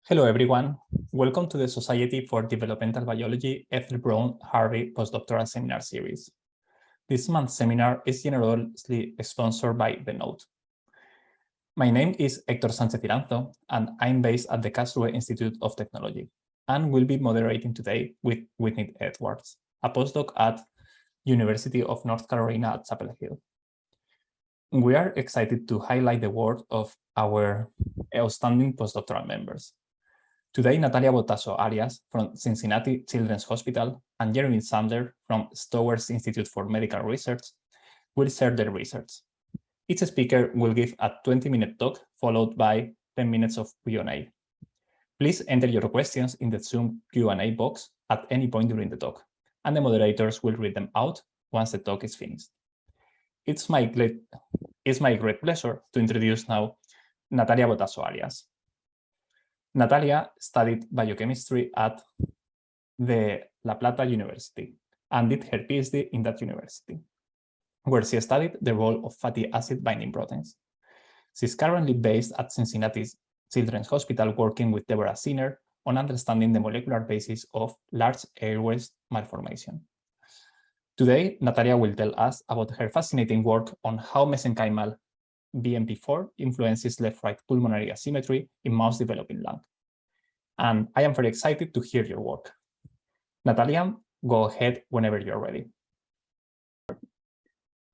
Hello, everyone. Welcome to the Society for Developmental Biology Ethel Browne Harvey Postdoctoral Seminar Series. This month's seminar is generously sponsored by the Note. My name is Héctor Sanchez-Iranzo, and I'm based at the Karlsruhe Institute of Technology, and will be moderating today with Whitney Edwards, a postdoc at University of North Carolina at Chapel Hill. We are excited to highlight the work of our outstanding postdoctoral members. Today, Natalia Bottasso Arias from Cincinnati Children's Hospital and Jeremy Sandler from Stowers Institute for Medical Research will share their research. Each speaker will give a 20-minute talk followed by 10 minutes of Q&A. Please enter your questions in the Zoom Q&A box at any point during the talk, and the moderators will read them out once the talk is finished. It's my great pleasure to introduce now Natalia Bottasso Arias. Natalia studied biochemistry at the La Plata University and did her PhD in that university, where she studied the role of fatty acid binding proteins. She's currently based at Cincinnati Children's Hospital working with Deborah Sinner on understanding the molecular basis of large airways malformation. Today, Natalia will tell us about her fascinating work on how mesenchymal BMP4 influences left-right pulmonary asymmetry in mouse developing lung. And I am very excited to hear your work. Natalia, go ahead whenever you're ready.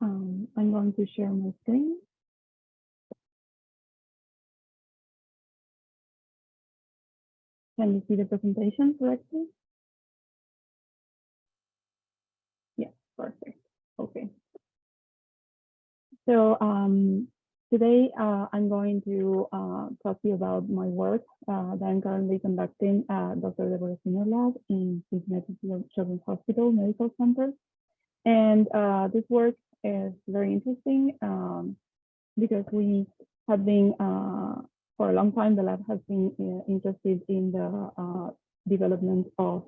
I'm going to share my screen. Can you see the presentation correctly? Yes, perfect. Okay. So today I'm going to talk to you about my work that I'm currently conducting at Dr. Deborah Sinner Lab in Cincinnati Children's Hospital Medical Center. And this work is very interesting because we have been, for a long time, the lab has been interested in the development of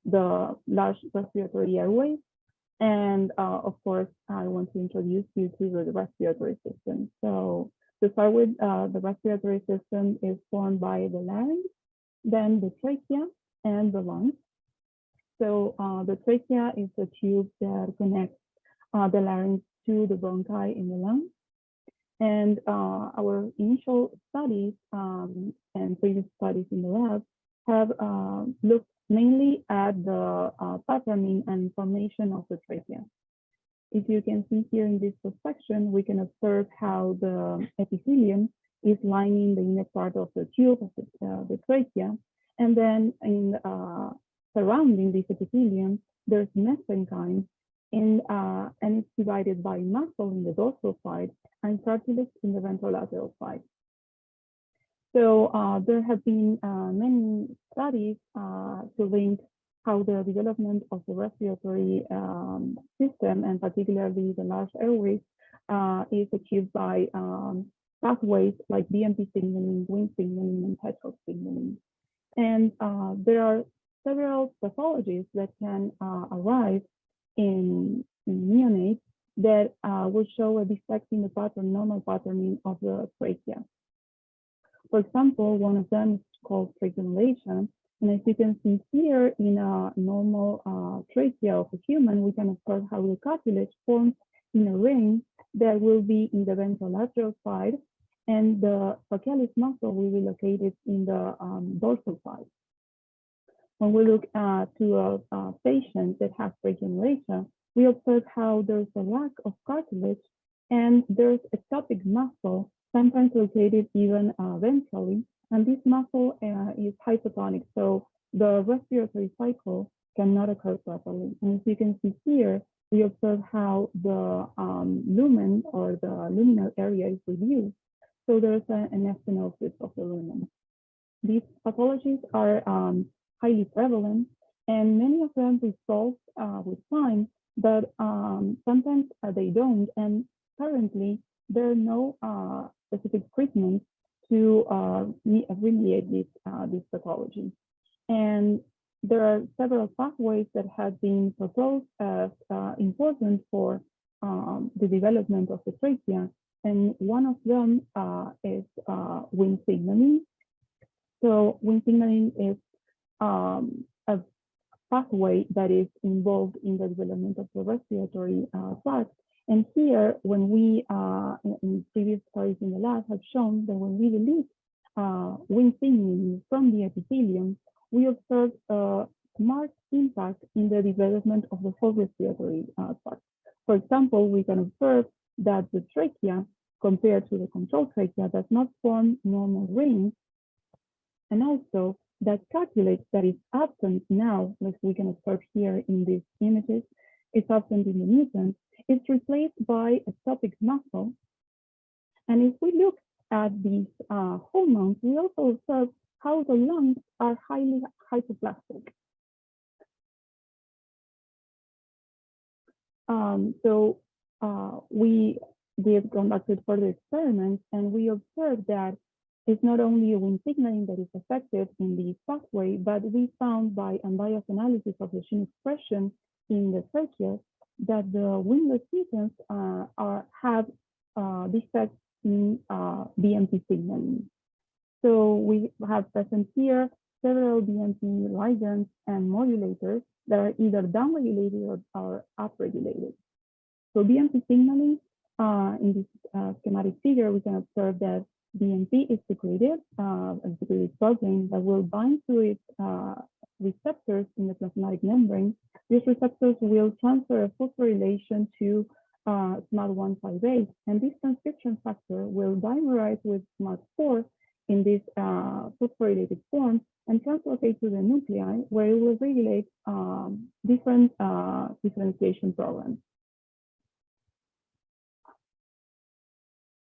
the large respiratory airways. And of course, I want to introduce you to the respiratory system. So to start with, the respiratory system is formed by the larynx, then the trachea, and the lungs. So the trachea is the tube that connects the larynx to the bronchi in the lungs. And our initial studies and previous studies in the lab have looked mainly at the patterning and formation of the trachea. If you can see here in this section, we can observe how the epithelium is lining the inner part of the tube of the trachea. And then in surrounding this epithelium, there's mesenchyme, and it's divided by muscle in the dorsal side and cartilage in the ventrolateral side. So there have been many studies to link how the development of the respiratory system, and particularly the large airways, is achieved by pathways like BMP signaling, Wnt signaling, and petrol signaling. And there are several pathologies that can arise in neonates that will show a defect in the normal patterning of the trachea. For example, one of them is called triangulation. And as you can see here in a normal trachea of a human, we can observe how the cartilage forms in a ring that will be in the ventrolateral side, and the facialis muscle will be located in the dorsal side. When we look to a patient that has triangulation, we observe how there's a lack of cartilage and there's ectopic muscle, sometimes located even ventrally, and this muscle is hypotonic, so the respiratory cycle cannot occur properly. And as you can see here, we observe how the lumen or the luminal area is reduced, so there's an stenosis of the lumen. These pathologies are highly prevalent, and many of them resolve with time, but sometimes they don't, and currently there are no specific treatments to remediate this pathology. And there are several pathways that have been proposed as important for the development of the trachea, and one of them is Wnt signaling. So Wnt signaling is a pathway that is involved in the development of the respiratory tract. And here, when we, in previous studies in the lab, have shown that when we delete Wnt signaling from the epithelium, we observe a marked impact in the development of the whole respiratory tract. For example, we can observe that the trachea, compared to the control trachea, does not form normal rings, and also that cartilage that is absent now, as we can observe here in these images, is absent in the mutant, is replaced by a topic muscle. And if we look at these hormones, we also observe how the lungs are highly hypoplastic. We did conducted further experiments, and we observed that it's not only a Wnt signaling that is effective in this pathway, but we found by unbiased analysis of the gene expression in the trachea that the wingless mutants have defects in BMP signaling. So we have present here several BMP ligands and modulators that are either downregulated or upregulated. So BMP signaling, in this schematic figure, we can observe that BMP is secreted, a secreted protein that will bind to its receptors in the plasmatic membrane. These receptors will transfer a phosphorylation to SMAD158, and this transcription factor will dimerize with SMAD4 in this phosphorylated form and translocate to the nuclei, where it will regulate different differentiation programs.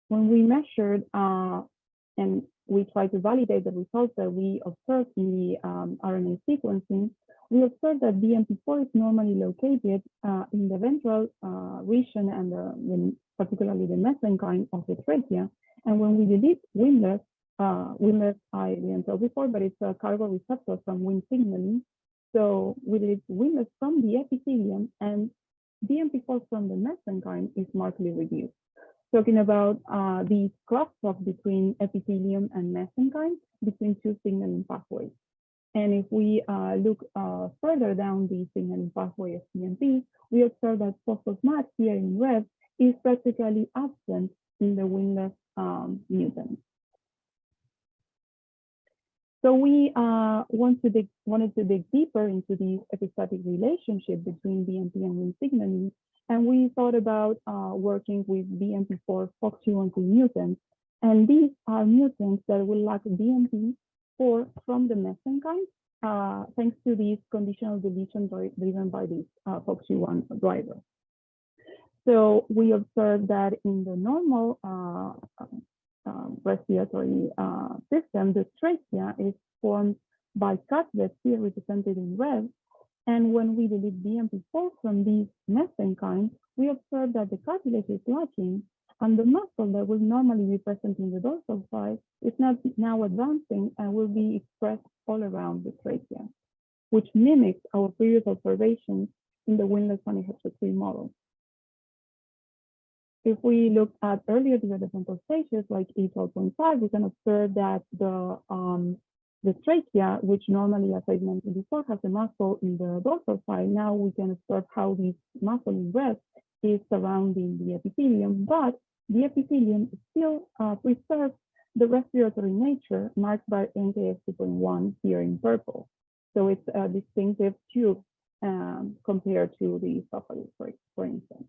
When we measured and we tried to validate the results that we observed in the RNA sequencing, we observed that BMP4 is normally located in the ventral region and particularly the mesenchyme of the trachea. And when we delete wingless, I didn't tell before, but it's a cargo receptor from Wnt signaling. So we delete wingless from the epithelium, and BMP4 from the mesenchyme is markedly reduced. Talking about the crosstalk between epithelium and mesenchyme between two signaling pathways. And if we look further down the signaling pathway of BMP, we observe that phosphosMAD here in red is practically absent in the wingless mutant. So we wanted to dig deeper into the epistatic relationship between BMP and Wnt signaling. And we thought about working with BMP4 FOXC1 mutants. And these are mutants that will lack BMP4 from the mesenchyme, thanks to these conditional deletion driven by this FOXC1 driver. So we observed that in the normal respiratory system, the trachea is formed by cartilage here represented in red. And when we delete BMP4 from these mesenchyme, we observe that the cartilage is lacking, and the muscle that will normally be present in the dorsal side is not now advancing and will be expressed all around the trachea, which mimics our previous observations in the wingless manufacturing model. If we look at earlier developmental stages like E12.5, we can observe that the trachea, which normally, as I mentioned before, has a muscle in the dorsal side. Now we can observe how this muscle in red is surrounding the epithelium, but the epithelium still preserves the respiratory nature marked by NKX 2.1 here in purple. So it's a distinctive tube compared to the esophagus, for instance.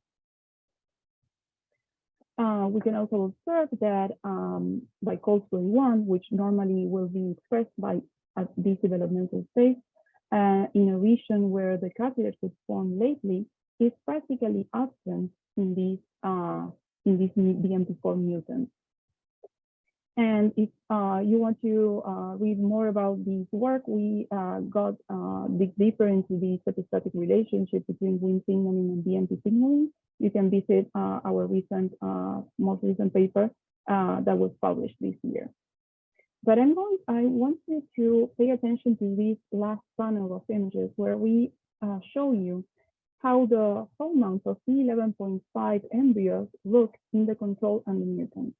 We can also observe that by Karlsruhe 1, which normally will be expressed at this developmental stage, in a region where the cartilage was formed lately, is practically absent in these BMP4 mutants. And if you want to read more about this work, we dig deeper into the epistatic relationship between Wnt signaling and BMP signaling. You can visit our most recent paper that was published this year. But I want you to pay attention to this last panel of images where we show you how the whole amounts of C11.5 embryos look in the control and the mutant.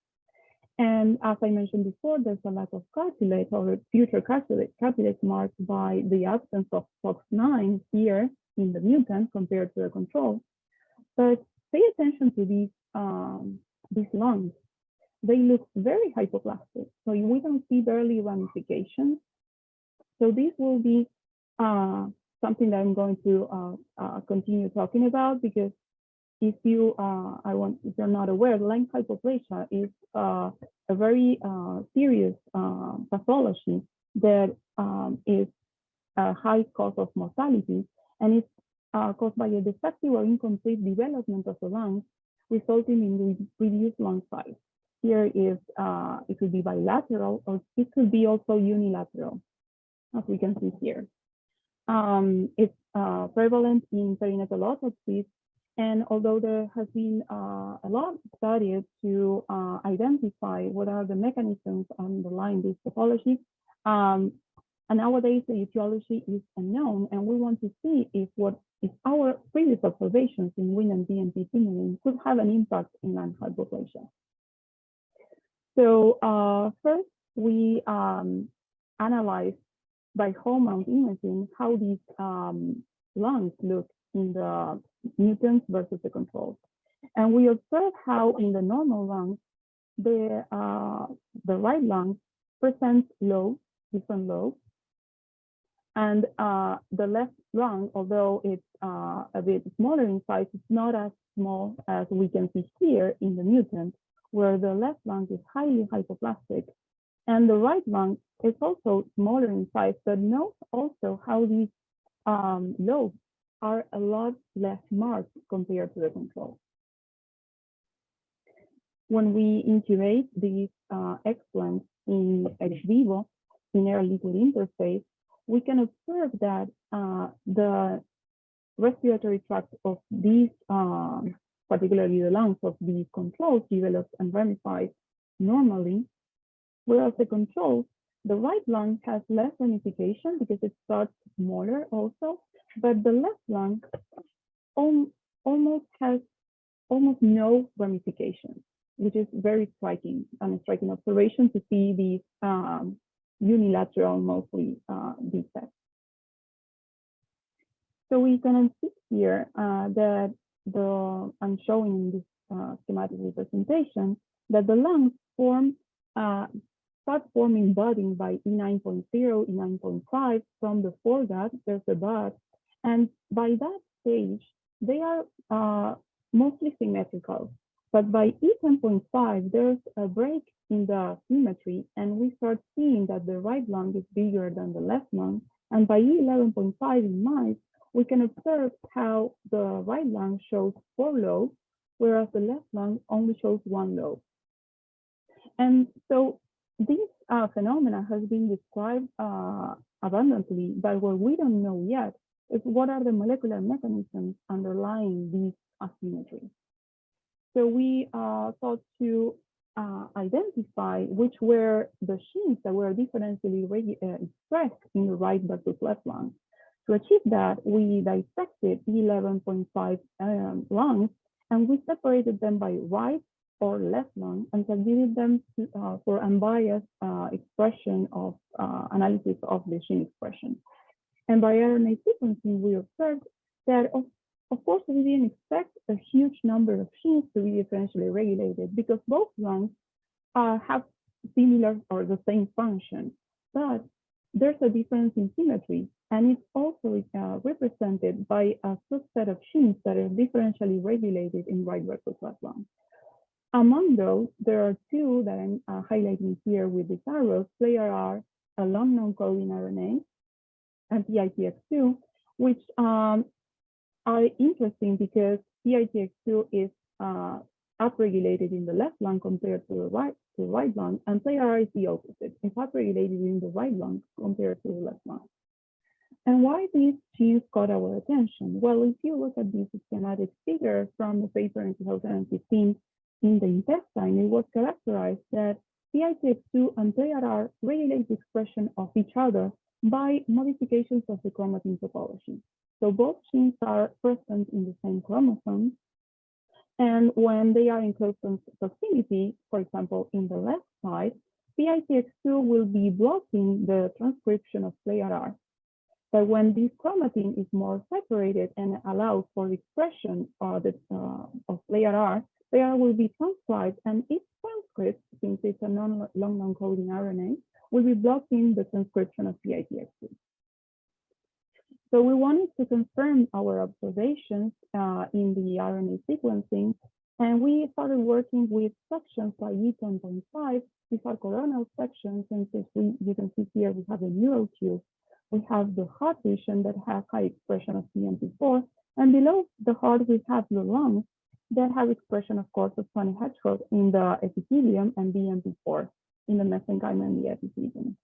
And as I mentioned before, there's a lack of cartilage or future cartilage marked by the absence of FOX9 here in the mutant compared to the control. But pay attention to these lungs. They look very hypoplastic, so we don't see barely ramifications. So this will be something that I'm going to continue talking about, because if you're not aware, lung hypoplasia is a very serious pathology that is a high cause of mortality, and it's caused by a defective or incomplete development of the lungs, resulting in reduced lung size. Here is it could be bilateral, or it could be also unilateral, as we can see here. It's prevalent in perinatal autopsies, and although there has been a lot studied to identify what are the mechanisms underlying this pathology, and nowadays the etiology is unknown, and we want to see if our previous observations in Wnt and BNP signaling could have an impact in lung hypoplasia. So first, we analyzed by whole mount imaging how these lungs look in the mutants versus the controls. And we observe how in the normal lungs, the right lung presents different lobes. And the left lung, although it's a bit smaller in size, it's not as small as we can see here in the mutant, where the left lung is highly hypoplastic. And the right lung is also smaller in size, but note also how these lobes are a lot less marked compared to the control. When we intubate these explants in ex vivo, in air liquid interface, we can observe that the respiratory tract of these, particularly the lungs of these controls, develops and ramifies normally, whereas the controls, the right lung has less ramification because it starts smaller also, but the left lung almost has no ramifications, which is very striking, and a striking observation to see these unilateral, mostly defects. So we can see here that I'm showing in this schematic representation that the lungs start forming budding by E9.0, E9.5 from the foregut. There's a bud, and by that stage they are mostly symmetrical. But by E10.5, there's a break in the symmetry, and we start seeing that the right lung is bigger than the left lung. And by E11.5 in mice, we can observe how the right lung shows 4 lobes, whereas the left lung only shows 1 lobe. And so this phenomena has been described abundantly, but what we don't know yet is what are the molecular mechanisms underlying these asymmetries. So we thought to identify which were the genes that were differentially expressed in the right versus left lung. To achieve that, we dissected 11.5 lungs, and we separated them by right or left lung and submitted them for unbiased expression of analysis of the gene expression. And by RNA sequencing, we observed that of course, we didn't expect a huge number of genes to be differentially regulated because both lungs have similar or the same function, but there's a difference in symmetry, and it's also represented by a subset of genes that are differentially regulated in right versus left lung. Among those, there are 2 that I'm highlighting here with these arrows: PLAIR-R, a long non-coding RNA, and PITX2, which are interesting because PITX2 is upregulated in the left lung compared to the right lung, and PLAIR-R is the opposite. It's upregulated in the right lung compared to the left lung. And why these genes caught our attention? Well, if you look at this schematic figure from the paper in 2015 in the intestine, it was characterized that PITX2 and PLAIR-R regulate the expression of each other by modifications of the chromatin topology. So both genes are present in the same chromosome, And when they are in close proximity, for example, in the left side, PITX2 will be blocking the transcription of PLR. But when this chromatin is more separated and allows for expression of PLR, PLR will be transcribed, and its transcript, since it's a long non-coding RNA, will be blocking the transcription of PITX2. So we wanted to confirm our observations in the RNA sequencing, and we started working with sections like E10.5. These are coronal sections, and since you can see here, we have a neural tube. We have the heart region that has high expression of BMP4, and below the heart, we have the lungs that have expression, of course, of funny hedgehog in the epithelium and BMP4 in the mesenchyme and the epithelium.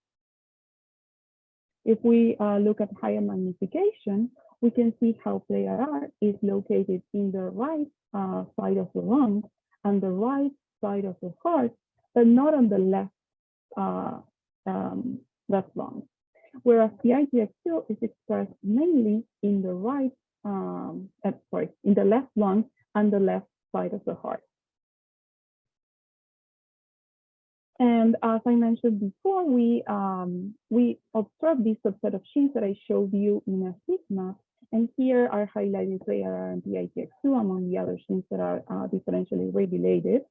If we look at higher magnification, we can see how PLR is located in the right side of the lung and the right side of the heart, but not on the left lung. Whereas PITX2 is expressed mainly in the right, in the left lung and the left side of the heart. And as I mentioned before, we observed this subset of genes that I showed you in a heat map. And here are highlighted PLR and PITX2 among the other genes that are differentially regulated.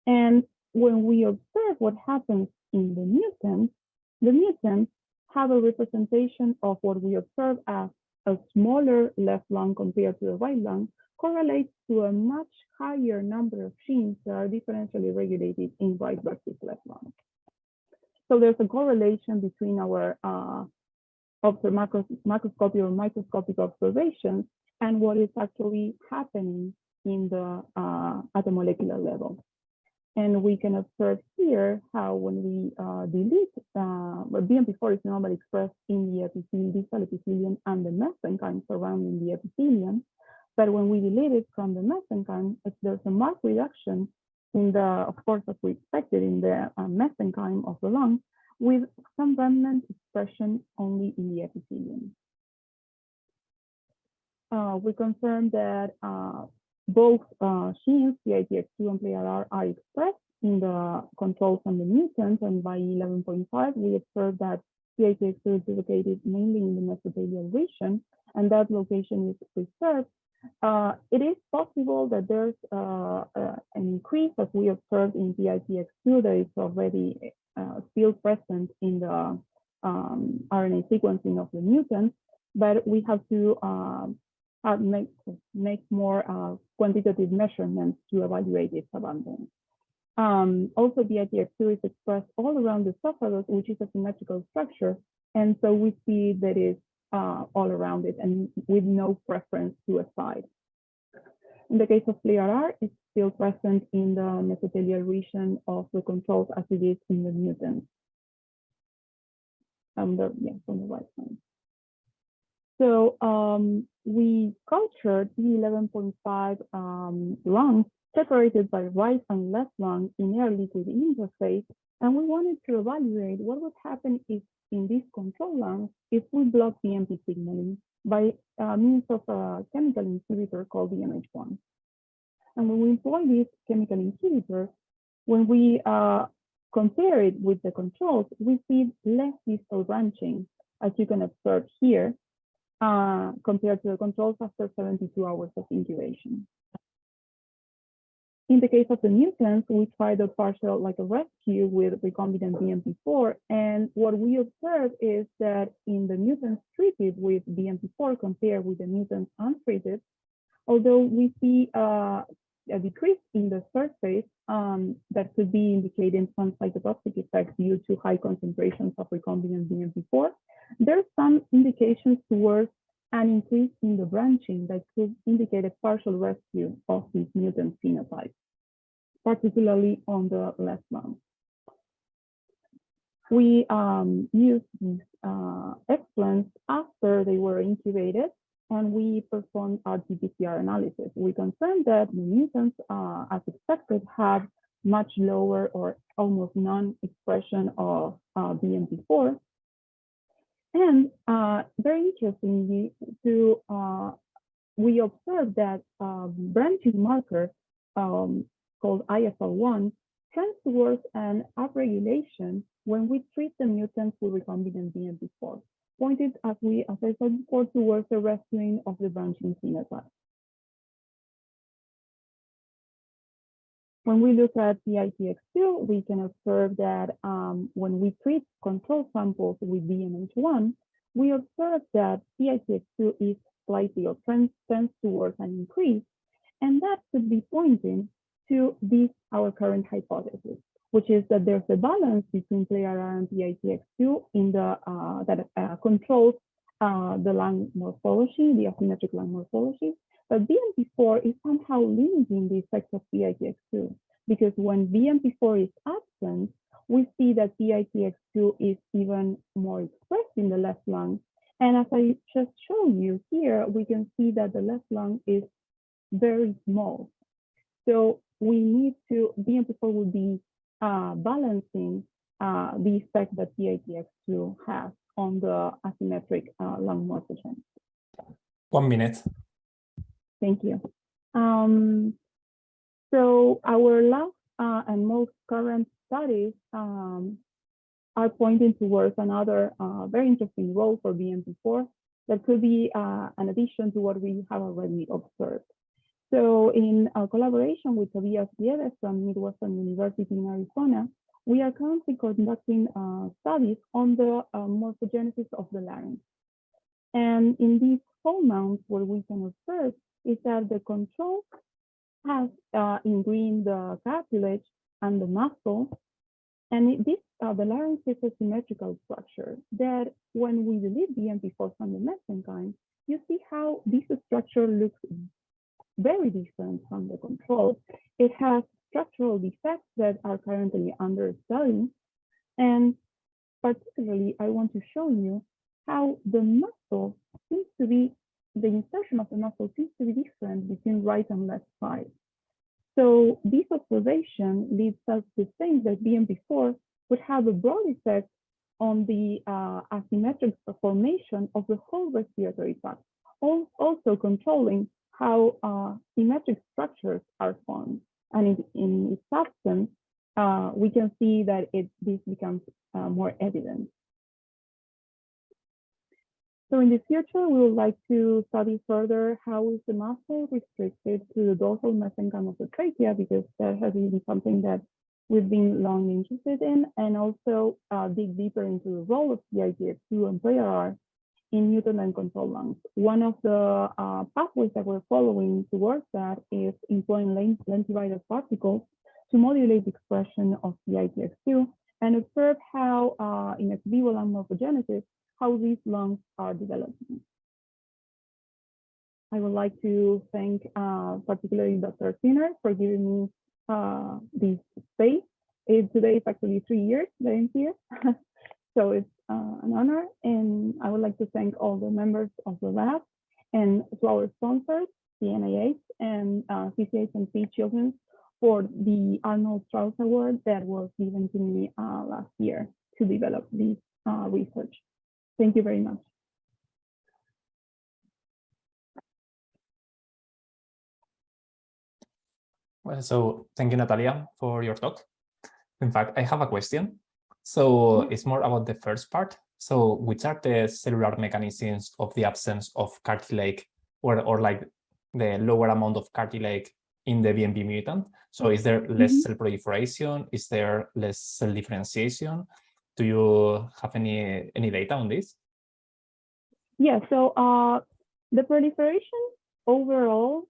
And when we observe what happens in the mutants have a representation of what we observe as a smaller left lung compared to the right lung, correlates to a much higher number of genes that are differentially regulated in right versus left lung. So there's a correlation between our macroscopic or microscopic observations and what is actually happening in the at the molecular level. And we can observe here how when we delete, BMP4 is normally expressed in the distal epithelium and the mesenchyme surrounding the epithelium. But when we delete it from the mesenchyme, there's a marked reduction in the, of course, as we expected, in the mesenchyme of the lung, with some remnant expression only in the epithelium. We confirmed that both genes, PITX2 and PLR, are expressed in the controls and the mutants, and by 11.5, we observed that PITX2 is located mainly in the mesothelial region, and that location is preserved. It is possible that there's an increase, as we observed in PITX2, that is already still present in the RNA sequencing of the mutants, but we have to make more quantitative measurements to evaluate its abundance. Also, PITX2 is expressed all around the esophagus, which is a symmetrical structure, and so we see that it's all around it and with no preference to a side. In the case of PLR, it's still present in the mesothelial region of the controls as it is in the mutants. On the right side. So we cultured E11.5 lungs separated by right and left lung in air liquid interface, and we wanted to evaluate what would happen if in these control lungs if we block BMP signaling by means of a chemical inhibitor called DMH1. And when we employ this chemical inhibitor, when we compare it with the controls, we see less distal branching, as you can observe here, compared to the controls after 72 hours of incubation. In the case of the mutants, we tried a partial, like a rescue with recombinant BMP4. And what we observed is that in the mutants treated with BMP4 compared with the mutants untreated, although we see a decrease in the surface that could be indicating some cytotoxic effects due to high concentrations of recombinant BMP4, there's some indications towards an increase in the branching that could indicate a partial rescue of these mutant phenotypes, particularly on the left lung. We used these explants after they were incubated, and we performed RT-PCR analysis. We confirmed that the mutants, as expected, have much lower or almost non-expression of BMP4. And very interestingly, we observed that branching marker called ISL1 trends towards an upregulation when we treat the mutants with recombinant BMP4, pointed, as I said before, towards the rescuing of the branching phenotype. When we look at PITX2, we can observe that when we treat control samples with BMH1, we observe that PITX2 is slightly or trends towards an increase, and that could be pointing to this, our current hypothesis, which is that there's a balance between PLRR and PITX2 in the that controls the lung morphology, the asymmetric lung morphology. But BMP4 is somehow limiting the effect of PITX2, because when BMP4 is absent, we see that PITX2 is even more expressed in the left lung. And as I just showed you here, we can see that the left lung is very small. So we need to, BMP4 will be balancing the effect that PITX2 has on the asymmetric lung morphogen. 1 minute. Thank you. So our last and most current studies are pointing towards another very interesting role for BMP4 that could be an addition to what we have already observed. So in collaboration with Tobias Dieves from Midwestern University in Arizona, we are currently conducting studies on the morphogenesis of the larynx. And in these whole mounts, what we can observe is that the control has in green the cartilage and the muscle, and the larynx is a symmetrical structure that when we delete BMP4 from the mesenchyme, you see how this structure looks very different from the control. It has structural defects that are currently under study, and particularly I want to show you how the muscle seems to be, the insertion of the muscle seems to be different between right and left side. So this observation leads us to think that BMP4 would have a broad effect on the asymmetric formation of the whole respiratory tract, also controlling how symmetric structures are formed. And in its absence, we can see that this becomes more evident. So in the future, we would like to study further how is the muscle restricted to the dorsal mesenchyme of the trachea, because that has been something that we've been long interested in, and also dig deeper into the role of PITX2 and PLRR in mutant and control lungs. One of the pathways that we're following towards that is employing lentivirus particles to modulate the expression of PITX2 and observe how in ex vivo lung morphogenesis, how these lungs are developing. I would like to thank particularly Dr. Sinner for giving me this space. Today it's actually 3 years that I'm here. So it's an honor, and I would like to thank all the members of the lab and to our sponsors, the NIH and CCHMC Children, for the Arnold Strauss Award that was given to me last year to develop this research. Thank you very much. Well, so thank you, Natalia, for your talk. In fact, I have a question. So it's more about the first part. So which are the cellular mechanisms of the absence of cartilage or like the lower amount of cartilage in the BMP mutant? So is there less cell proliferation? Is there less cell differentiation? Do you have any data on this? Yeah, so the proliferation overall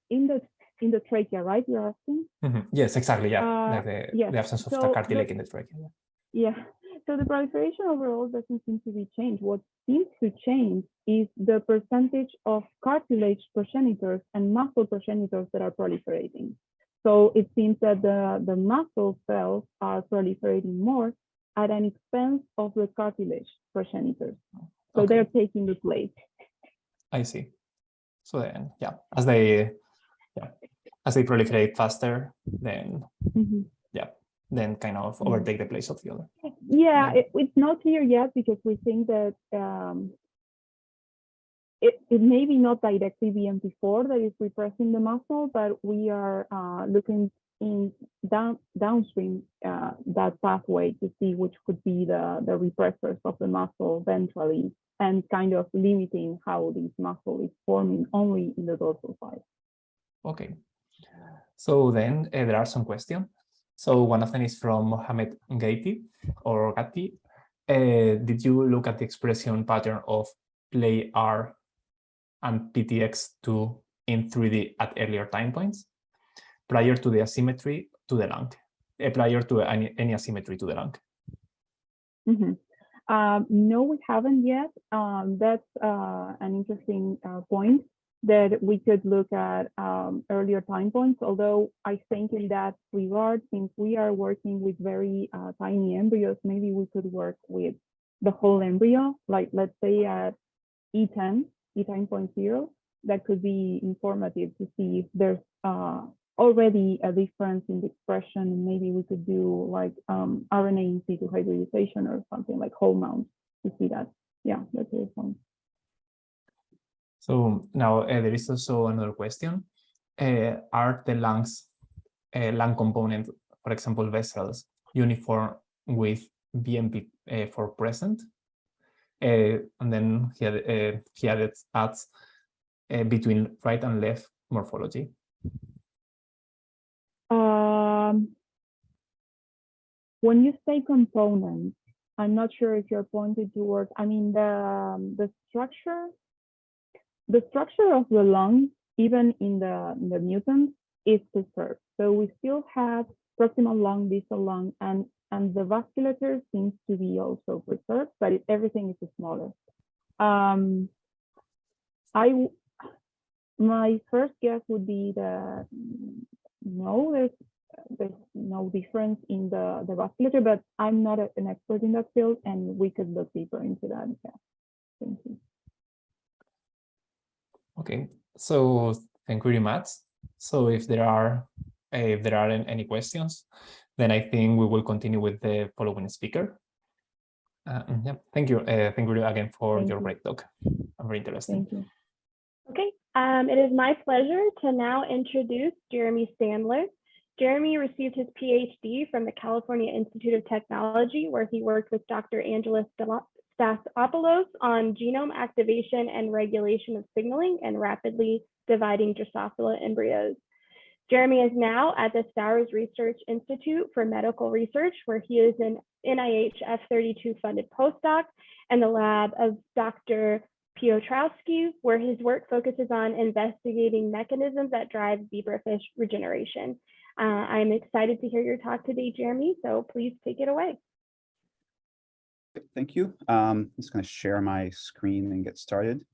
in the trachea, right? You're asking? Yes, exactly. Yeah, like the absence of the cartilage in the trachea. Yeah. So the proliferation overall doesn't seem to be changed. What seems to change is the percentage of cartilage progenitors and muscle progenitors that are proliferating. So it seems that the muscle cells are proliferating more at an expense of the cartilage progenitors. So they're taking the place. I see. So then, yeah, as they proliferate faster, then then kind of overtake the place of the other. Yeah, it's not clear yet because we think that it may be not directly BMP4 that is repressing the muscle, but we are looking in downstream that pathway to see which could be the repressors of the muscle ventrally, and kind of limiting how this muscle is forming only in the dorsal side. Okay. So then there are some questions. So one of them is from Mohamed Gatti or Gatti. Did you look at the expression pattern of play R and PTX2 in 3D at earlier time points prior to the asymmetry to the lung, prior to any asymmetry to the lung? No, we haven't yet. That's an interesting point, that we could look at earlier time points, although I think in that regard, since we are working with very tiny embryos, maybe we could work with the whole embryo, like let's say at E10.0, that could be informative to see if there's already a difference in the expression. Maybe we could do like RNA in situ hybridization or something like whole mounts to see that. Yeah, that's a point. So now there is also another question. Are the lungs, lung component, for example, vessels, uniform with BMP4 present? And then he adds between right and left morphology. When you say components, I'm not sure if you're pointed towards, I mean, the structure of the lung, even in the mutants, is preserved. So we still have proximal lung, distal lung, and the vasculature seems to be also preserved, but everything is smaller. My first guess would be that no, there's no difference in the vasculature, but I'm not an expert in that field, and we could look deeper into that. Yeah. Thank you. Okay, so thank you very much. So if there are any questions, then I think we will continue with the following speaker. Yeah, thank you. Thank you again for your great talk. I'm very interested. Thank you. Okay, it is my pleasure to now introduce Jeremy Sandler. Jeremy received his PhD from the California Institute of Technology, where he worked with Dr. Angela Stathopoulos on genome activation and regulation of signaling and rapidly dividing Drosophila embryos. Jeremy is now at the Stowers Research Institute for Medical Research, where he is an NIH F32 funded postdoc, and the lab of Dr. Piotrowski, where his work focuses on investigating mechanisms that drive zebrafish regeneration. I'm excited to hear your talk today, Jeremy, so please take it away. Thank you. I'm just going to share my screen and get started.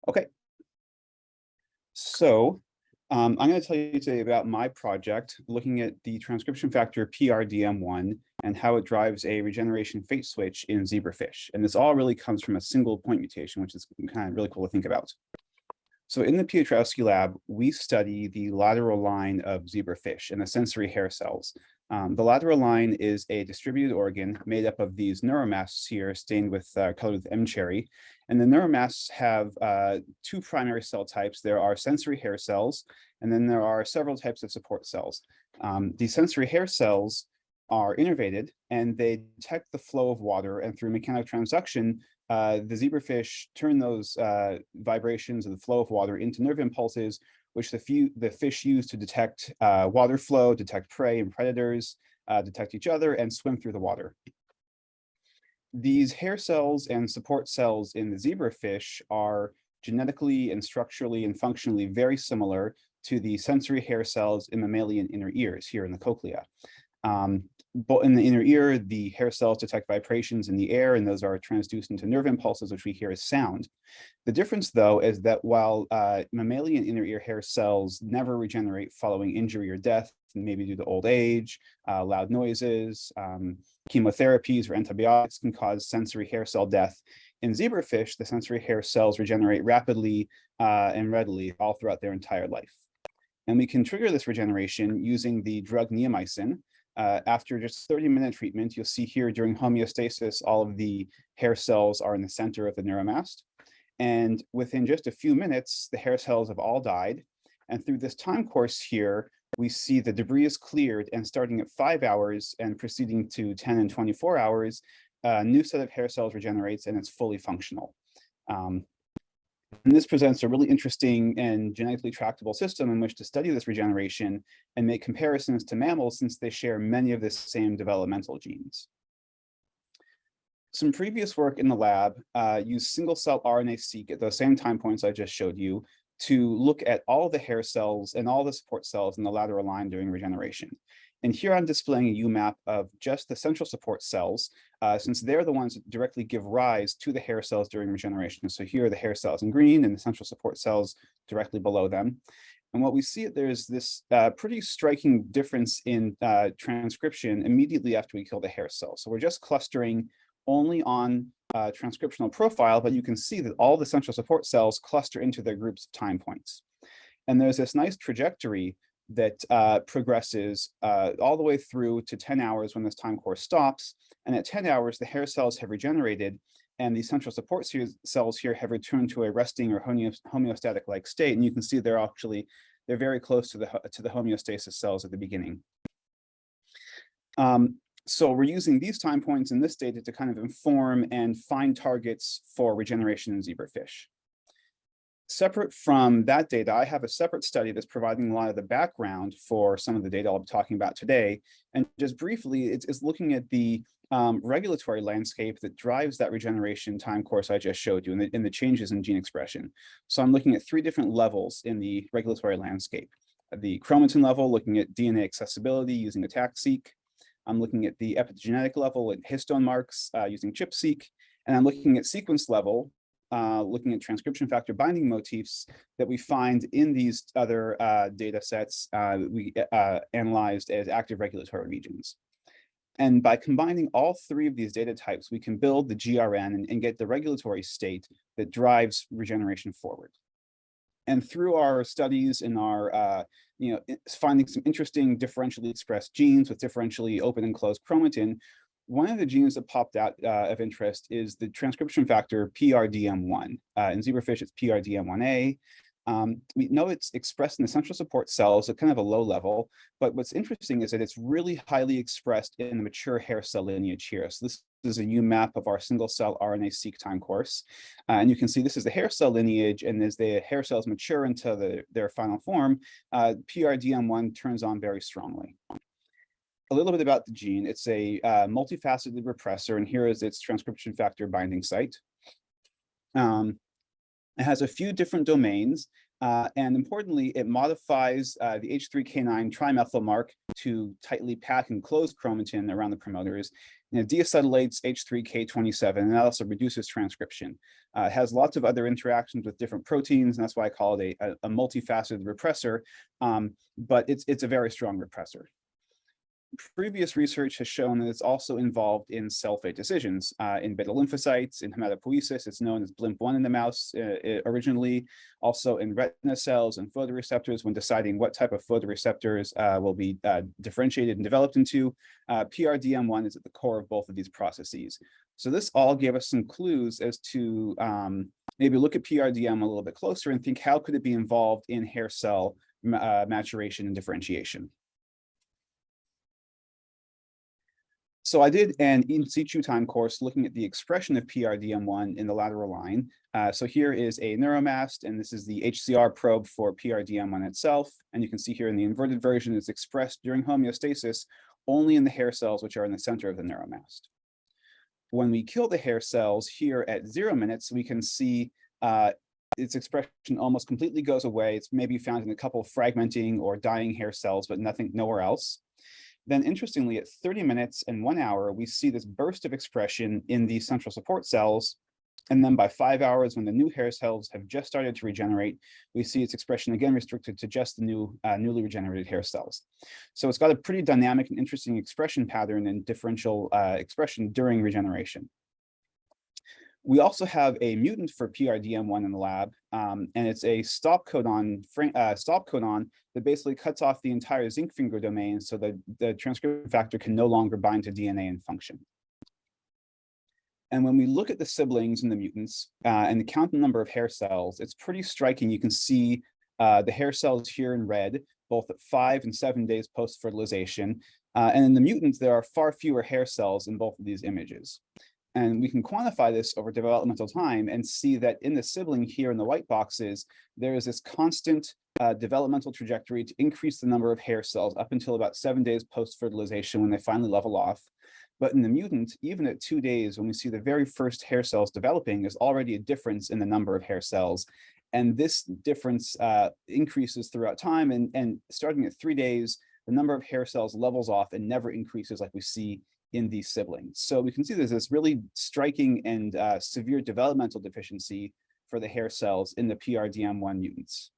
Okay. So I'm going to tell you today about my project looking at the transcription factor PRDM1 and how it drives a regeneration fate switch in zebrafish. And this all really comes from a single point mutation, which is kind of really cool to think about. So in the Piotrowski lab, we study the lateral line of zebrafish and the sensory hair cells. The lateral line is a distributed organ made up of these neuromasts here, stained with colored with M-cherry. And the neuromasts have two primary cell types. There are sensory hair cells, and then there are several types of support cells. The sensory hair cells are innervated, and they detect the flow of water, and through mechanical transduction, the zebrafish turn those vibrations of the flow of water into nerve impulses, which the fish use to detect water flow, detect prey and predators, detect each other, and swim through the water. These hair cells and support cells in the zebrafish are genetically and structurally and functionally very similar to the sensory hair cells in mammalian inner ears here in the cochlea. But in the inner ear, the hair cells detect vibrations in the air, and those are transduced into nerve impulses, which we hear as sound. The difference, though, is that while mammalian inner ear hair cells never regenerate following injury or death, maybe due to old age, loud noises, chemotherapies or antibiotics can cause sensory hair cell death. In zebrafish, the sensory hair cells regenerate rapidly and readily all throughout their entire life. And we can trigger this regeneration using the drug neomycin. After just 30-minute treatment, you'll see here during homeostasis, all of the hair cells are in the center of the neuromast. And within just a few minutes, the hair cells have all died. And through this time course here, we see the debris is cleared, and starting at 5 hours and proceeding to 10 and 24 hours, a new set of hair cells regenerates and it's fully functional. And this presents a really interesting and genetically tractable system in which to study this regeneration and make comparisons to mammals, since they share many of the same developmental genes. Some previous work in the lab used single-cell RNA-seq at those same time points I just showed you to look at all the hair cells and all the support cells in the lateral line during regeneration. And here I'm displaying a UMAP of just the central support cells, since they're the ones that directly give rise to the hair cells during regeneration. So here are the hair cells in green and the central support cells directly below them. And what we see, there's this pretty striking difference in transcription immediately after we kill the hair cells. So we're just clustering only on transcriptional profile, but you can see that all the central support cells cluster into their groups of time points. And there's this nice trajectory that progresses all the way through to 10 hours when this time course stops. And at 10 hours, the hair cells have regenerated, and the central support cells here have returned to a resting or homeostatic-like state. And you can see they're very close to the homeostasis cells at the beginning. So we're using these time points in this data to kind of inform and find targets for regeneration in zebrafish. Separate from that data, I have a separate study that's providing a lot of the background for some of the data I'll be talking about today. And just briefly, it's looking at the regulatory landscape that drives that regeneration time course I just showed you, and the changes in gene expression. So I'm looking at 3 different levels in the regulatory landscape. The chromatin level, looking at DNA accessibility using ATAC-seq. I'm looking at the epigenetic level and histone marks using ChIP-seq. And I'm looking at sequence level, looking at transcription factor binding motifs that we find in these other data sets we analyzed as active regulatory regions. And by combining all 3 of these data types, we can build the GRN and get the regulatory state that drives regeneration forward. And through our studies and our finding some interesting differentially expressed genes with differentially open and closed chromatin, one of the genes that popped out of interest is the transcription factor PRDM1. In zebrafish, it's PRDM1A. We know it's expressed in the central support cells at kind of a low level, but what's interesting is that it's really highly expressed in the mature hair cell lineage here. So this is a UMAP of our single-cell RNA-seq time course. And you can see this is the hair cell lineage, and as the hair cells mature into their final form, PRDM1 turns on very strongly. A little bit about the gene. It's a multifaceted repressor, and here is its transcription factor binding site. It has a few different domains, and importantly, it modifies the H3K9 trimethyl mark to tightly pack and close chromatin around the promoters, and it deacetylates H3K27, and that also reduces transcription. It has lots of other interactions with different proteins, and that's why I call it a multifaceted repressor, but it's a very strong repressor. Previous research has shown that it's also involved in cell fate decisions in beta lymphocytes, in hematopoiesis. It's known as BLIMP1 in the mouse originally, also in retina cells and photoreceptors when deciding what type of photoreceptors will be differentiated and developed into. PRDM1 is at the core of both of these processes. So this all gave us some clues as to maybe look at PRDM a little bit closer and think, how could it be involved in hair cell maturation and differentiation? So I did an in situ time course looking at the expression of PRDM1 in the lateral line. So here is a neuromast, and this is the HCR probe for PRDM1 itself. And you can see here in the inverted version, it's expressed during homeostasis only in the hair cells, which are in the center of the neuromast. When we kill the hair cells here at 0 minutes, we can see its expression almost completely goes away. It's maybe found in a couple of fragmenting or dying hair cells, but nowhere else. Then interestingly, at 30 minutes and 1 hour, we see this burst of expression in the central support cells. And then by 5 hours, when the new hair cells have just started to regenerate, we see its expression again restricted to just the newly regenerated hair cells. So it's got a pretty dynamic and interesting expression pattern and differential expression during regeneration. We also have a mutant for PRDM1 in the lab, and it's a stop codon that basically cuts off the entire zinc finger domain so that the transcription factor can no longer bind to DNA and function. And when we look at the siblings and the mutants and count the number of hair cells, it's pretty striking. You can see the hair cells here in red, both at 5 and 7 days post-fertilization. And in the mutants, there are far fewer hair cells in both of these images. And we can quantify this over developmental time and see that in the sibling here in the white boxes, there is this constant developmental trajectory to increase the number of hair cells up until about 7 days post-fertilization when they finally level off. But in the mutant, even at 2 days, when we see the very first hair cells developing, there's already a difference in the number of hair cells. And this difference increases throughout time. And starting at 3 days, the number of hair cells levels off and never increases like we see in these siblings. So we can see there's this really striking and severe developmental deficiency for the hair cells in the PRDM1 mutants.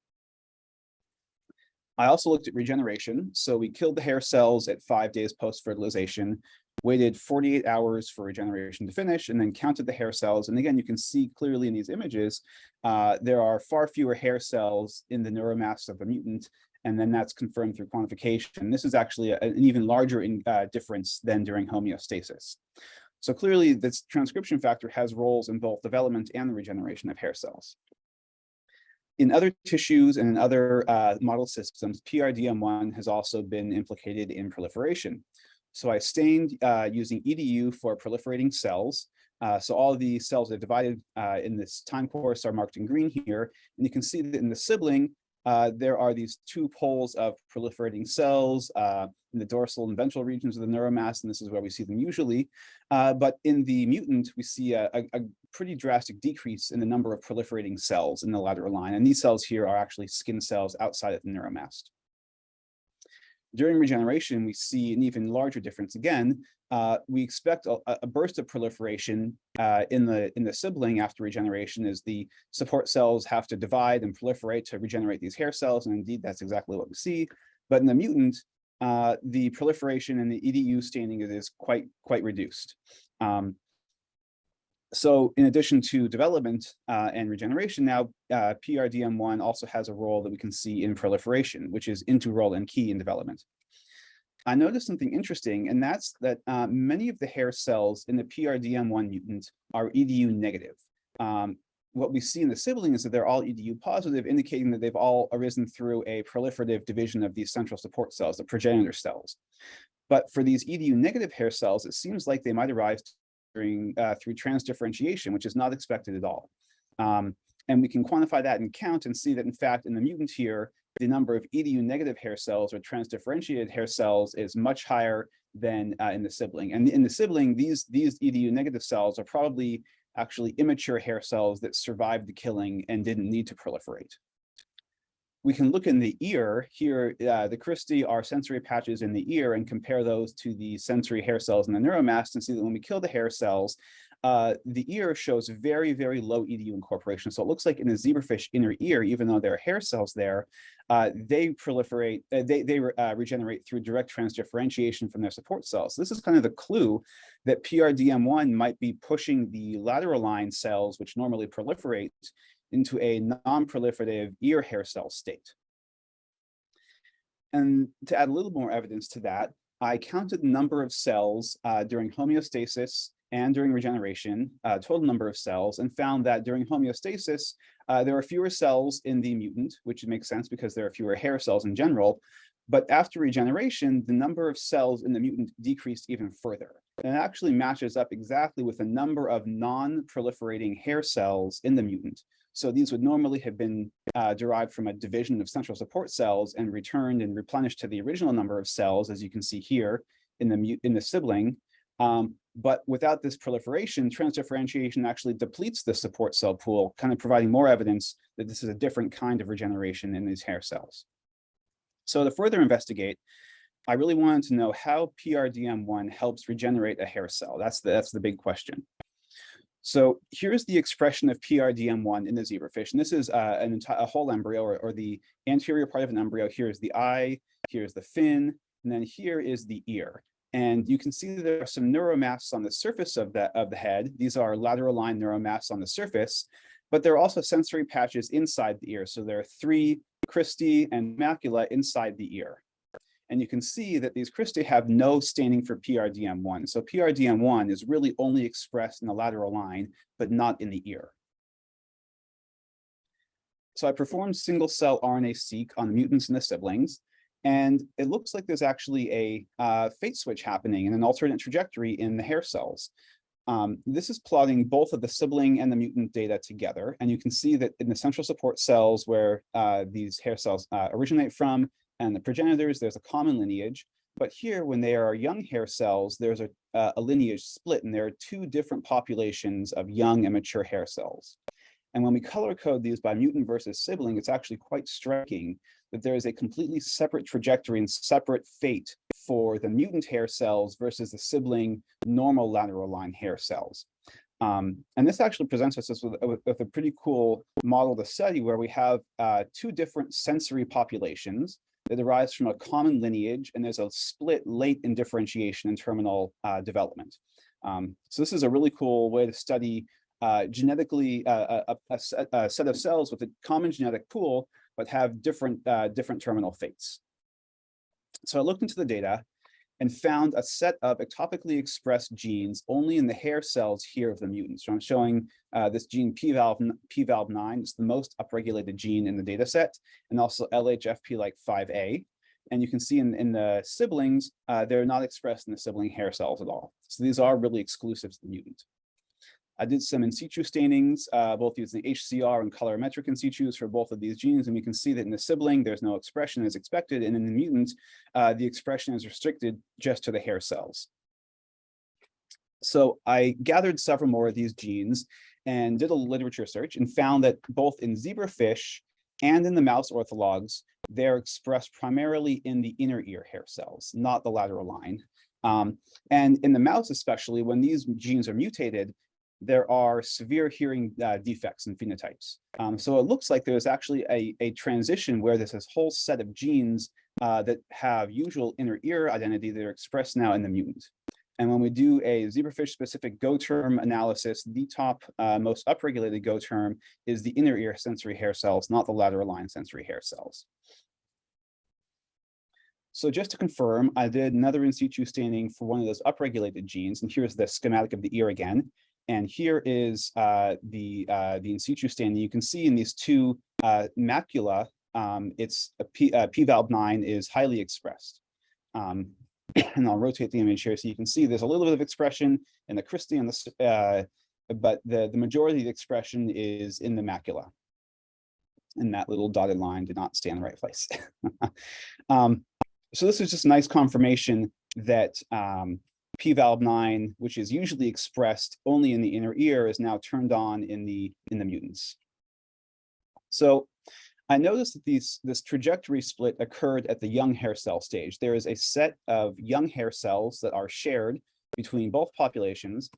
I also looked at regeneration. So we killed the hair cells at 5 days post-fertilization, waited 48 hours for regeneration to finish, and then counted the hair cells. And again, you can see clearly in these images, there are far fewer hair cells in the neuromass of the mutant, and then that's confirmed through quantification. This is actually an even larger difference than during homeostasis. So clearly, this transcription factor has roles in both development and the regeneration of hair cells. In other tissues and in other model systems, PRDM1 has also been implicated in proliferation. So I stained using EDU for proliferating cells. So all of the cells that are divided in this time course are marked in green here. And you can see that in the sibling, there are these 2 poles of proliferating cells in the dorsal and ventral regions of the neuromass, and this is where we see them usually. But in the mutant, we see a pretty drastic decrease in the number of proliferating cells in the lateral line. And these cells here are actually skin cells outside of the neuromass. During regeneration, we see an even larger difference again. We expect a burst of proliferation in the sibling after regeneration as the support cells have to divide and proliferate to regenerate these hair cells, and indeed that's exactly what we see. But in the mutant, the proliferation and the EDU staining is quite reduced. So in addition to development and regeneration, now PRDM1 also has a role that we can see in proliferation, which is integral and key in development. I noticed something interesting, and that's that many of the hair cells in the PRDM1 mutant are EDU negative. What we see in the sibling is that they're all EDU positive, indicating that they've all arisen through a proliferative division of these central support cells, the progenitor cells. But for these EDU negative hair cells, it seems like they might arise through transdifferentiation, which is not expected at all. And we can quantify that and count and see that, in fact, in the mutant here, the number of EDU negative hair cells or transdifferentiated hair cells is much higher than in the sibling. And in the sibling, these EDU negative cells are probably actually immature hair cells that survived the killing and didn't need to proliferate. We can look in the ear here. The cristae are sensory patches in the ear, and compare those to the sensory hair cells in the neuromass and see that when we kill the hair cells, the ear shows very low EDU incorporation. So it looks like in the zebrafish inner ear, even though there are hair cells there, they proliferate, they regenerate through direct transdifferentiation from their support cells. So this is kind of the clue that PRDM1 might be pushing the lateral line cells, which normally proliferate, into a non-proliferative ear hair cell state. And to add a little more evidence to that, I counted the number of cells during homeostasis and during regeneration, total number of cells, and found that during homeostasis, there are fewer cells in the mutant, which makes sense because there are fewer hair cells in general. But after regeneration, the number of cells in the mutant decreased even further. And it actually matches up exactly with the number of non-proliferating hair cells in the mutant. So these would normally have been derived from a division of central support cells and returned and replenished to the original number of cells, as you can see here in the sibling. But without this proliferation, transdifferentiation actually depletes the support cell pool, kind of providing more evidence that this is a different kind of regeneration in these hair cells. So to further investigate, I really wanted to know how PRDM1 helps regenerate a hair cell. That's the big question. So here's the expression of PRDM1 in the zebrafish. And this is a whole embryo, or the anterior part of an embryo. Here's the eye, here's the fin, and then here is the ear. And you can see that there are some neuromasts on the surface of the head. These are lateral line neuromasts on the surface, but there are also sensory patches inside the ear. So there are 3 cristae and macula inside the ear. And you can see that these cristae have no staining for PRDM1. So PRDM1 is really only expressed in the lateral line, but not in the ear. So I performed single-cell RNA-seq on the mutants and the siblings, and it looks like there's actually a fate switch happening in an alternate trajectory in the hair cells. This is plotting both of the sibling and the mutant data together, and you can see that in the central support cells where these hair cells originate from, and the progenitors, there's a common lineage. But here, when they are young hair cells, there's a lineage split, and there are 2 different populations of young and mature hair cells. And when we color code these by mutant versus sibling, it's actually quite striking that there is a completely separate trajectory and separate fate for the mutant hair cells versus the sibling normal lateral line hair cells. And this actually presents us with a pretty cool model to study where we have 2 different sensory populations that arise from a common lineage, and there's a split late in differentiation and terminal development. So this is a really cool way to study genetically a set of cells with a common genetic pool, but have different terminal fates. So I looked into the data and found a set of ectopically expressed genes only in the hair cells here of the mutants. So I'm showing this gene pValve9. It's the most upregulated gene in the data set, and also LHFP5A. And you can see in the siblings, they're not expressed in the sibling hair cells at all. So these are really exclusive to the mutant. I did some in situ stainings, both using HCR and colorimetric in situs for both of these genes, and we can see that in the sibling, there's no expression as expected, and in the mutant, the expression is restricted just to the hair cells. So I gathered several more of these genes and did a literature search and found that both in zebrafish and in the mouse orthologs, they're expressed primarily in the inner ear hair cells, not the lateral line. And in the mouse especially, when these genes are mutated, there are severe hearing defects and phenotypes. So it looks like there's actually a transition where there's this whole set of genes that have usual inner ear identity that are expressed now in the mutant. And when we do a zebrafish specific Go term analysis, the top most upregulated Go term is the inner ear sensory hair cells, not the lateral line sensory hair cells. So just to confirm, I did another in situ staining for one of those upregulated genes, and here's the schematic of the ear again. And here is the in situ staining. You can see in these 2 macula, it's pValve9 is highly expressed. And I'll rotate the image here so you can see there's a little bit of expression in the cristae, but the majority of the expression is in the macula. And that little dotted line did not stay in the right place. So this is just nice confirmation that pValve9, which is usually expressed only in the inner ear, is now turned on in the mutants. So I noticed that this trajectory split occurred at the young hair cell stage. There is a set of young hair cells that are shared between both populations,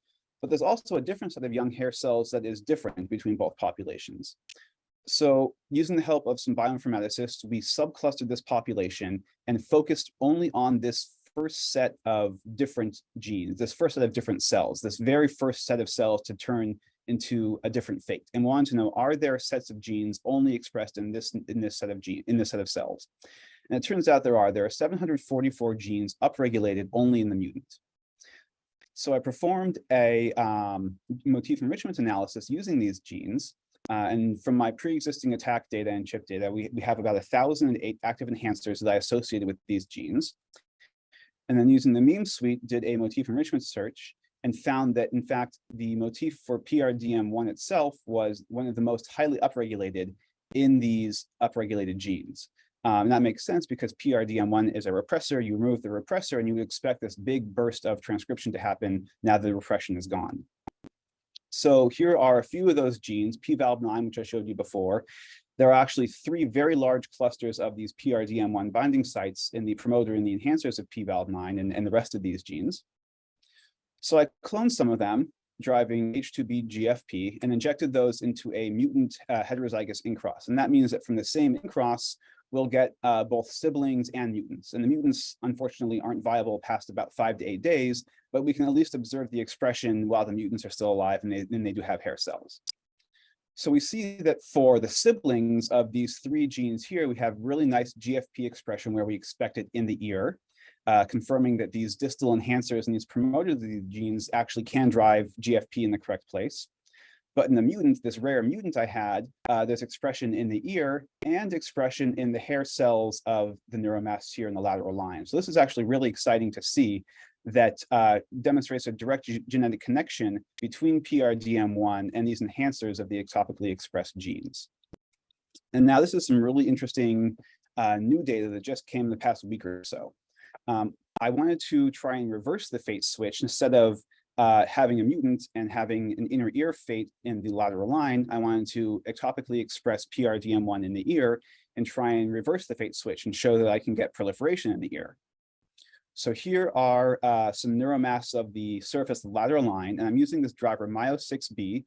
but there's also a different set of young hair cells that is different between both populations. So using the help of some bioinformaticists, we subclustered this population and focused only on this first set of different genes, this first set of different cells, this very first set of cells to turn into a different fate, and wanted to know, are there sets of genes only expressed in this set of cells? And it turns out there are 744 genes upregulated only in the mutant. So I performed a motif enrichment analysis using these genes. And from my pre-existing attack data and chip data, we have about 1,008 active enhancers that I associated with these genes. And then using the meme suite, did a motif enrichment search and found that, in fact, the motif for PRDM1 itself was one of the most highly upregulated in these upregulated genes. And that makes sense because PRDM1 is a repressor. You remove the repressor and you would expect this big burst of transcription to happen now that the repression is gone. So here are a few of those genes, pValve9, which I showed you before. There are actually 3 very large clusters of these PRDM1 binding sites in the promoter and the enhancers of pValve9 and the rest of these genes. So I cloned some of them, driving H2B GFP, and injected those into a mutant heterozygous incross. And that means that from the same incross, we'll get both siblings and mutants. And the mutants, unfortunately, aren't viable past about 5 to 8 days, but we can at least observe the expression while the mutants are still alive and they do have hair cells. So we see that for the siblings of these 3 genes here, we have really nice GFP expression where we expect it in the ear, confirming that these distal enhancers and these promoters of these genes actually can drive GFP in the correct place. But in the mutant, this rare mutant I had, there's expression in the ear and expression in the hair cells of the neuromasts here in the lateral line. So this is actually really exciting to see that demonstrates a direct genetic connection between PRDM1 and these enhancers of the ectopically expressed genes. And now this is some really interesting new data that just came in the past week or so. I wanted to try and reverse the fate switch. Instead of having a mutant and having an inner ear fate in the lateral line, I wanted to ectopically express PRDM1 in the ear and try and reverse the fate switch and show that I can get proliferation in the ear. So here are some neuromasts of the surface of the lateral line, and I'm using this driver Myo6B,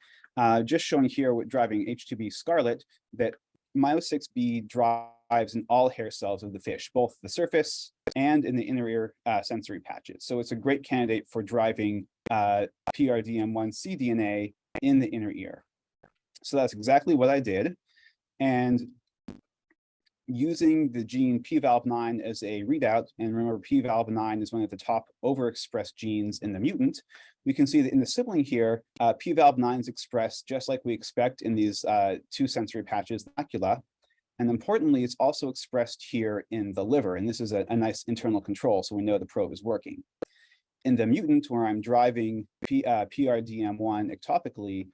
just showing here with driving H2B scarlet that Myo6B drives in all hair cells of the fish, both the surface and in the inner ear sensory patches. So it's a great candidate for driving PRDM1 cDNA in the inner ear. So that's exactly what I did. And using the gene pValve9 as a readout, and remember pValve9 is one of the top overexpressed genes in the mutant, we can see that in the sibling here, pValve9 is expressed just like we expect in these 2 sensory patches, macula. And importantly, it's also expressed here in the liver. And this is a nice internal control, so we know the probe is working. In the mutant, where I'm driving PRDM1 ectopically,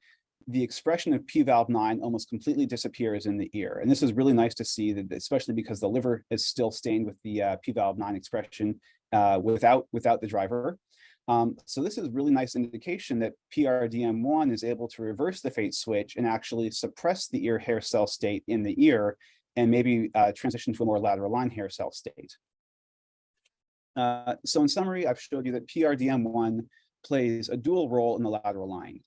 the expression of pValve9 almost completely disappears in the ear. And this is really nice to see, that, especially because the liver is still stained with the pValve9 expression without the driver. So this is a really nice indication that PRDM1 is able to reverse the fate switch and actually suppress the ear hair cell state in the ear and maybe transition to a more lateral line hair cell state. So in summary, I've showed you that PRDM1 plays a dual role in the lateral line.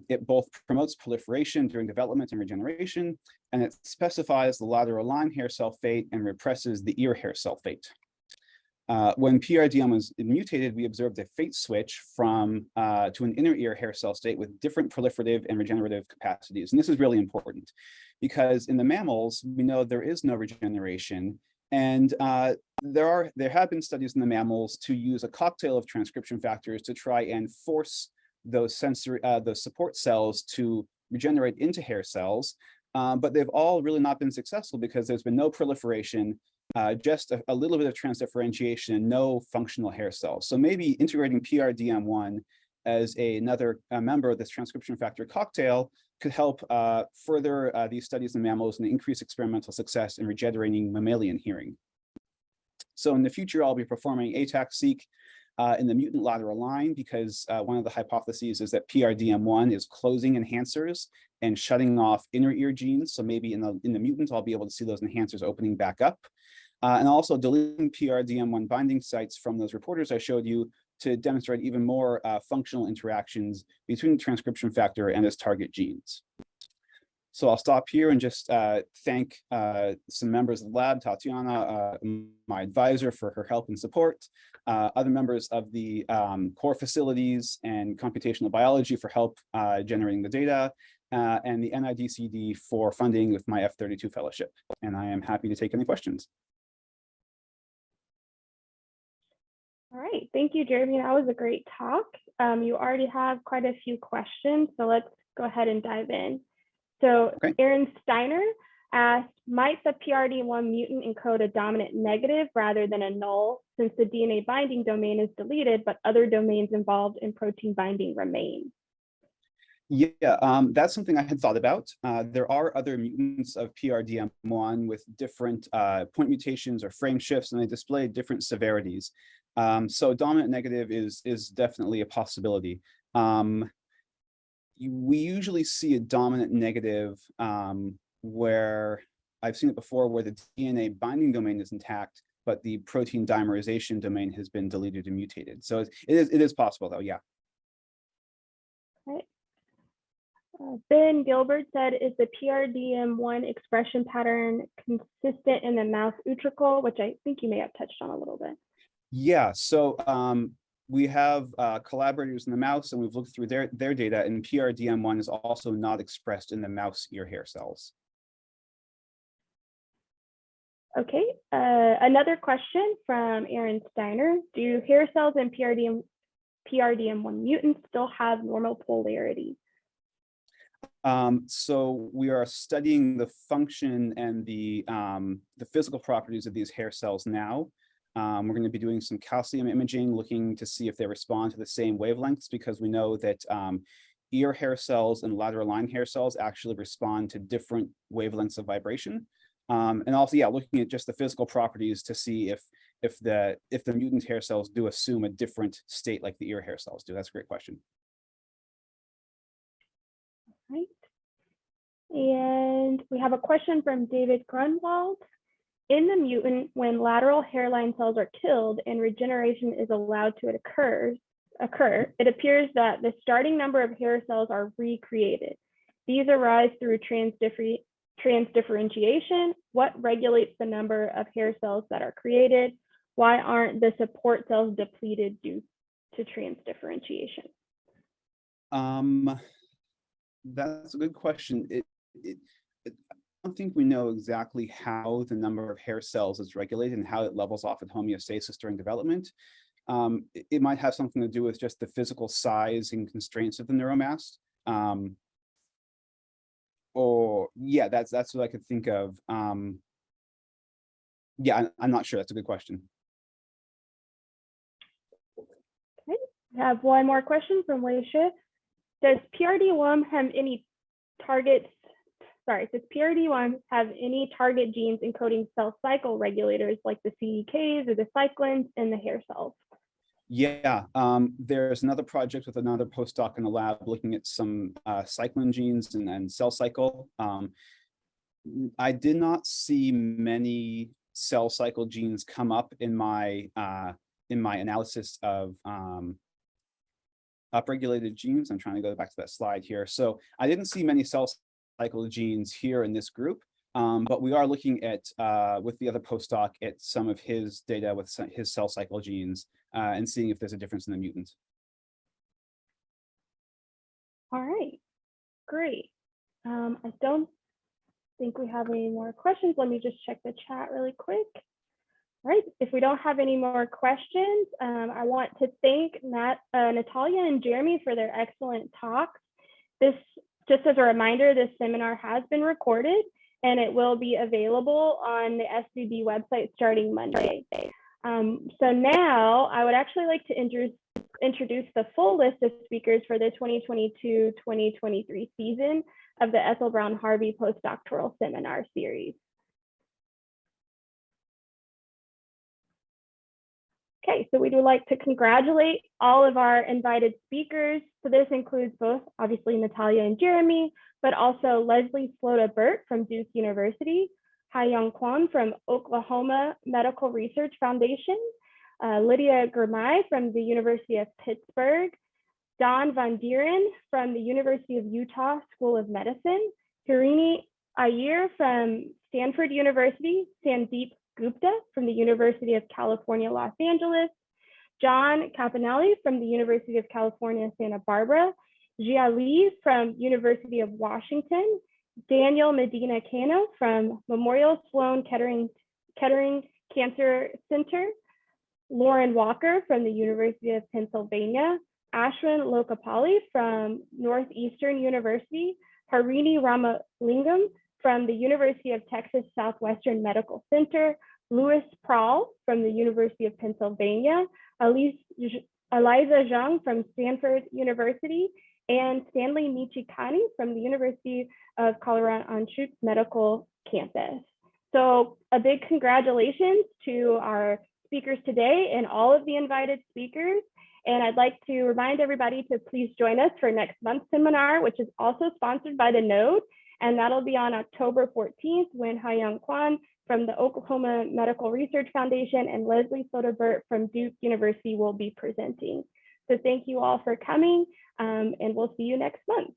It both promotes proliferation during development and regeneration, and it specifies the lateral line hair cell fate and represses the ear hair cell fate. When PRDM was mutated, we observed a fate switch from to an inner ear hair cell state with different proliferative and regenerative capacities. And this is really important because in the mammals, we know there is no regeneration. And there have been studies in the mammals to use a cocktail of transcription factors to try and force those support cells to regenerate into hair cells. But they've all really not been successful because there's been no proliferation, just a little bit of transdifferentiation and no functional hair cells. So maybe integrating PRDM1 as another member of this transcription factor cocktail could help further these studies in mammals and increase experimental success in regenerating mammalian hearing. So in the future, I'll be performing ATAC-seq in the mutant lateral line because one of the hypotheses is that PRDM1 is closing enhancers and shutting off inner ear genes. So maybe in the mutant, I'll be able to see those enhancers opening back up. And also deleting PRDM1 binding sites from those reporters I showed you to demonstrate even more functional interactions between the transcription factor and its target genes. So I'll stop here and just thank some members of the lab, Tatiana, my advisor, for her help and support, other members of the core facilities and computational biology for help generating the data, and the NIDCD for funding with my F32 fellowship. And I am happy to take any questions. All right, thank you, Jeremy. That was a great talk. You already have quite a few questions, so let's go ahead and dive in. So okay. Aaron Steiner asked, might the PRD1 mutant encode a dominant negative rather than a null, since the DNA binding domain is deleted, but other domains involved in protein binding remain? Yeah, that's something I had thought about. There are other mutants of PRDM1 with different point mutations or frame shifts, and they display different severities. So dominant negative is definitely a possibility. We usually see a dominant negative where I've seen it before, where the DNA binding domain is intact, but the protein dimerization domain has been deleted and mutated. So it is possible, though, yeah. Okay. Ben Gilbert said, is the PRDM1 expression pattern consistent in the mouse utricle, which I think you may have touched on a little bit. Yeah, so we have collaborators in the mouse, and we've looked through their data, and PRDM1 is also not expressed in the mouse ear hair cells. Okay, another question from Aaron Steiner. Do hair cells in PRDM1 mutants still have normal polarity? So we are studying the function and the physical properties of these hair cells now. We're going to be doing some calcium imaging, looking to see if they respond to the same wavelengths, because we know that ear hair cells and lateral line hair cells actually respond to different wavelengths of vibration. And also, yeah, looking at just the physical properties to see if the mutant hair cells do assume a different state like the ear hair cells do. That's a great question. Right. And we have a question from David Grunwald. In the mutant, when lateral hairline cells are killed and regeneration is allowed to occur, it appears that the starting number of hair cells are recreated. These arise through transdifferentiation. What regulates the number of hair cells that are created? Why aren't the support cells depleted due to transdifferentiation? That's a good question. I don't think we know exactly how the number of hair cells is regulated and how it levels off at homeostasis during development. It might have something to do with just the physical size and constraints of the neuromast. Or yeah, that's what I could think of. Yeah, I'm not sure. That's a good question. Okay, we have one more question from Leisha. Does PRD1 have any target genes encoding cell cycle regulators like the CDKs or the cyclins in the hair cells? Yeah, there's another project with another postdoc in the lab looking at some cyclin genes and cell cycle. I did not see many cell cycle genes come up in my analysis of upregulated genes. I'm trying to go back to that slide here. So I didn't see many cell cycle genes here in this group, but we are looking at, with the other postdoc, at some of his data with his cell cycle genes and seeing if there's a difference in the mutants. All right, great. I don't think we have any more questions. Let me just check the chat really quick. All right, if we don't have any more questions, I want to thank Natalia and Jeremy for their excellent talks. Just as a reminder, this seminar has been recorded and it will be available on the SDB website starting Monday. So now I would actually like to introduce the full list of speakers for the 2022-2023 season of the Ethel Browne Harvey Postdoctoral Seminar Series. Okay, so we would like to congratulate all of our invited speakers. So this includes both, obviously, Natalia and Jeremy, but also Leslie Slota-Burt from Duke University, Ha-Young Kwon from Oklahoma Medical Research Foundation, Lydia Gurmai from the University of Pittsburgh, Don Van Dieren from the University of Utah School of Medicine, Hirini Iyer from Stanford University, Sandeep Gupta from the University of California, Los Angeles, John Capinelli from the University of California, Santa Barbara, Jia Li from University of Washington, Daniel Medina Cano from Memorial Sloan Kettering Cancer Center, Lauren Walker from the University of Pennsylvania, Ashwin Lokapalli from Northeastern University, Harini Ramalingam from the University of Texas Southwestern Medical Center, Louis Prahl from the University of Pennsylvania, Eliza Zhang from Stanford University, and Stanley Michikani from the University of Colorado Anschutz Medical Campus. So a big congratulations to our speakers today and all of the invited speakers. And I'd like to remind everybody to please join us for next month's seminar, which is also sponsored by the Node. And that'll be on October 14th when Ha-Young Kwon from the Oklahoma Medical Research Foundation and Leslie Slota-Burt from Duke University will be presenting. So thank you all for coming and we'll see you next month.